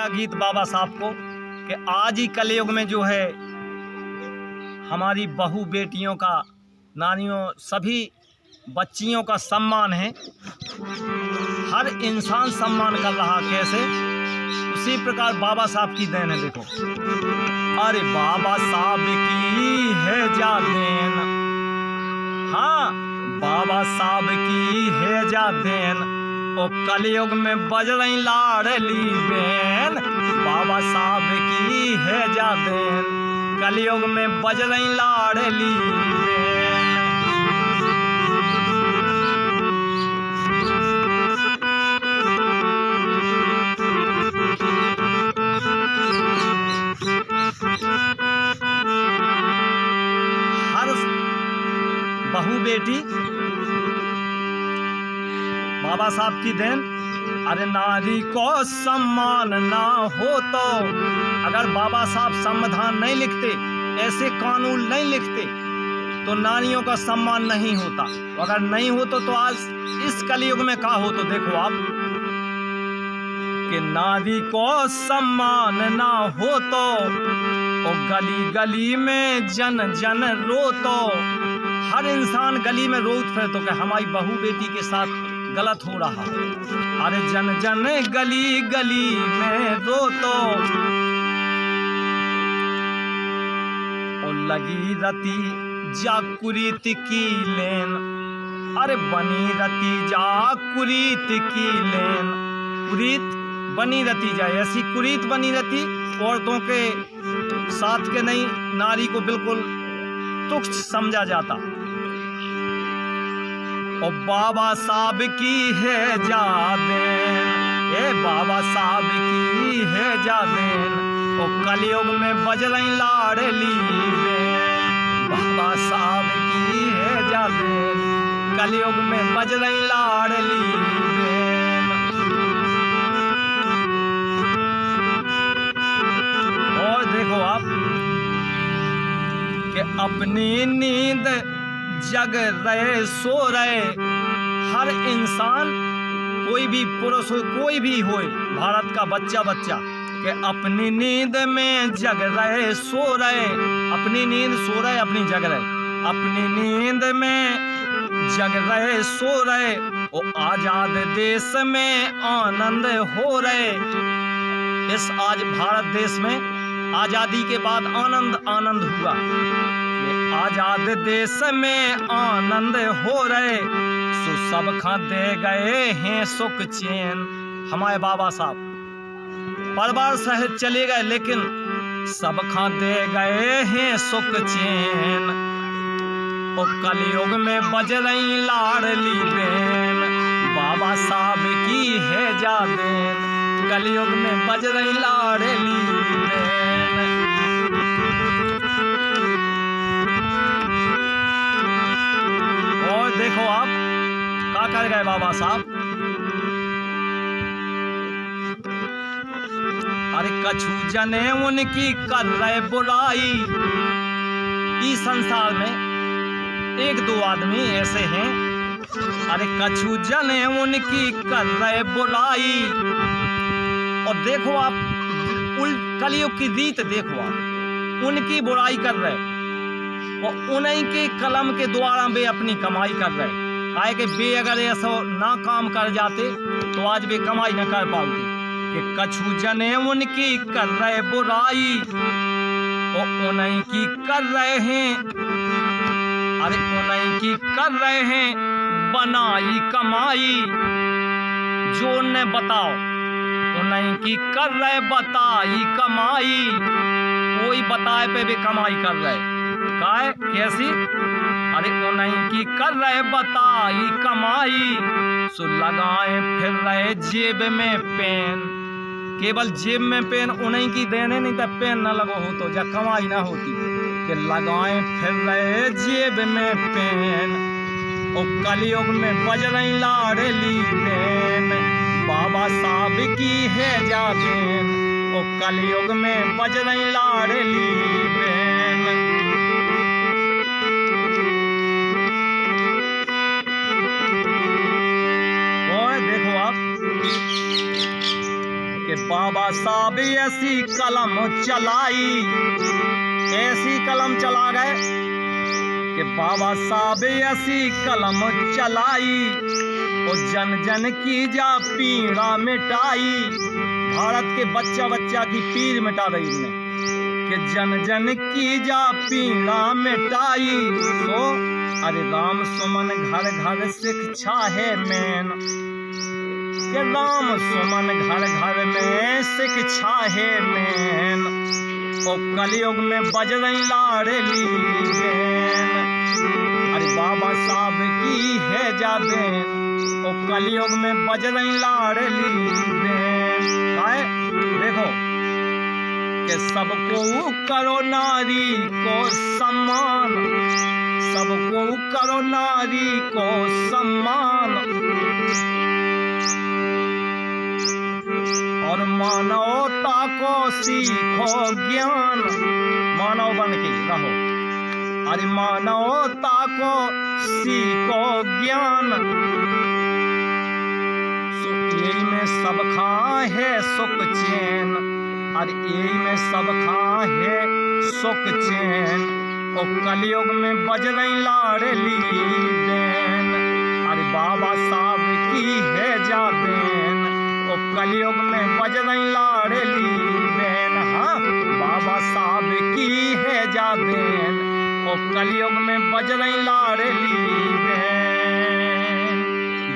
गया गीत बाबा साहब को कि आज ही कलयुग में जो है हमारी बहू बेटियों का, नारियों, सभी बच्चियों का सम्मान है। हर इंसान सम्मान कर रहा, कैसे? उसी प्रकार बाबा साहब की देन है। देखो, अरे बाबा साहब की है जा देन, हाँ बाबा साहब की है जा देन, ओ कलयुग में बज रही लाडली बेन। बाबा साहब की है जा देन, कलयुग में बज रही लाडली बेन। हर बहू बेटी बाबा साहब की देन। अरे नारी को सम्मान ना हो तो, अगर बाबा साहब संविधान नहीं लिखते, ऐसे कानून नहीं लिखते, तो नारियों का सम्मान नहीं होता। अगर नहीं हो तो आज इस कलयुग में क्या हो? तो देखो आप कि नारी को सम्मान ना हो तो, और गली गली में जन जन रो तो, हर इंसान गली में रो उठे तो कि हमारी बहू बेटी के साथ गलत हो रहा। अरे जन जन गली गली में रो तो, और लगी रती जा कुरीत की लेन। अरे बनी रती जा कुरीत की लेन, कुरीत बनी रहती जाए, ऐसी कुरीत बनी रहती औरतों के साथ के नहीं, नारी को बिल्कुल तुच्छ समझा जाता। और बाबा साहब की है जा देन, ए बाबा साहब की है जा देन, और कलयुग में बज रही लाडली बेन। बाबा साहब की है जा देन, कलयुग में बज रही लाडली बेन। और देखो आप कि अपनी नींद जग रहे सो रहे, हर इंसान, कोई भी पुरुष हो कोई भी हो, भारत का बच्चा कि अपनी नींद में जग रहे सो रहे, अपनी नींद सो रहे, अपनी जग रहे, अपनी नींद में जग रहे सो रहे, और आजाद देश में आनंद हो रहे। इस आज भारत देश में आजादी के बाद आनंद हुआ, आजाद देश में आनंद हो रहे, सो सब खा दे गए हैं सुख चैन। हमारे बाबा साहब परिवार सहित चले गए, लेकिन सब खा दे गए हैं सुख चैन। और कलयुग में बज रही लाडली बेन, बाबा साहब की है जा देन, कलयुग में बज रही लाडली बेन। देखो आप क्या कर गए बाबा साहब। अरे कछु जने उनकी कर रहे बुराई, इस संसार में एक दो आदमी ऐसे हैं, अरे कछु जने उनकी कर रहे बुराई। और देखो आप कलयुग की रीत देखो आप, उनकी बुराई कर रहे और उन्हीं के कलम के द्वारा वे अपनी कमाई कर रहे। काहे कि वे अगर ऐसा ना काम कर जाते तो आज वे कमाई न कर पाते। कि कछु जने उनकी कर रहे बुराई, और उन्हीं की कर रहे हैं, अरे उन्हीं की कर रहे हैं बनाई कमाई। जो ने बताओ, उन्हीं की कर रहे बताई कमाई, कोई बताए पे भी कमाई कर रहे। काय कैसी? अरे उन्हीं की कर रहे बताई कमाई, सो लगाए फिर रहे जेब में पेन। केवल जेब में पेन उन्हीं की देने, नहीं तो पेन न लगो हो तो जब कमाई ना होती। कि लगाए फिर रहे जेब में पेन, और कलयुग में बज रही लाडली बेन। बाबा साहब की है जा देन, और कलयुग में बज रही लाडली बेन। बाबा बाबा साहब ऐसी कलम चलाई, ऐसी कलम चला गए कि बाबा साहब ऐसी कलम चलाई और जन जन की जा पीड़ा मिटाई। भारत के बच्चा बच्चा की पीड़ मिटा रही ने कि जन जन की जा पीड़ा मिटाई। तो अरे राम सुमन घर घर शिक्षा है मेन, कि राम सुमन घर घर में शिक्षा है मेन। और कलयुग में बज रही लाडली बेन, अरे बाबा साहब की है जादेन। और कलयुग में बज रही लाडली बेन। देखो कि सबको करो नारी को सम्मान, सबको करो नारी को सम्मान। और मानवता को सीखो ज्ञान, मानव बन के रहो। अरे मानवता को सीखो ज्ञान। यही में सब खा है सुख चैन, अरे यही में सब खा है सुख चैन। और कलयुग में बज रही लाडली बेन, अरे बाबा साहब की है जादेन। और कलयुग में बज रही लाडली बेन, हाँ बाबा साहब की है जादेन। और कलयुग में बज रही लाडली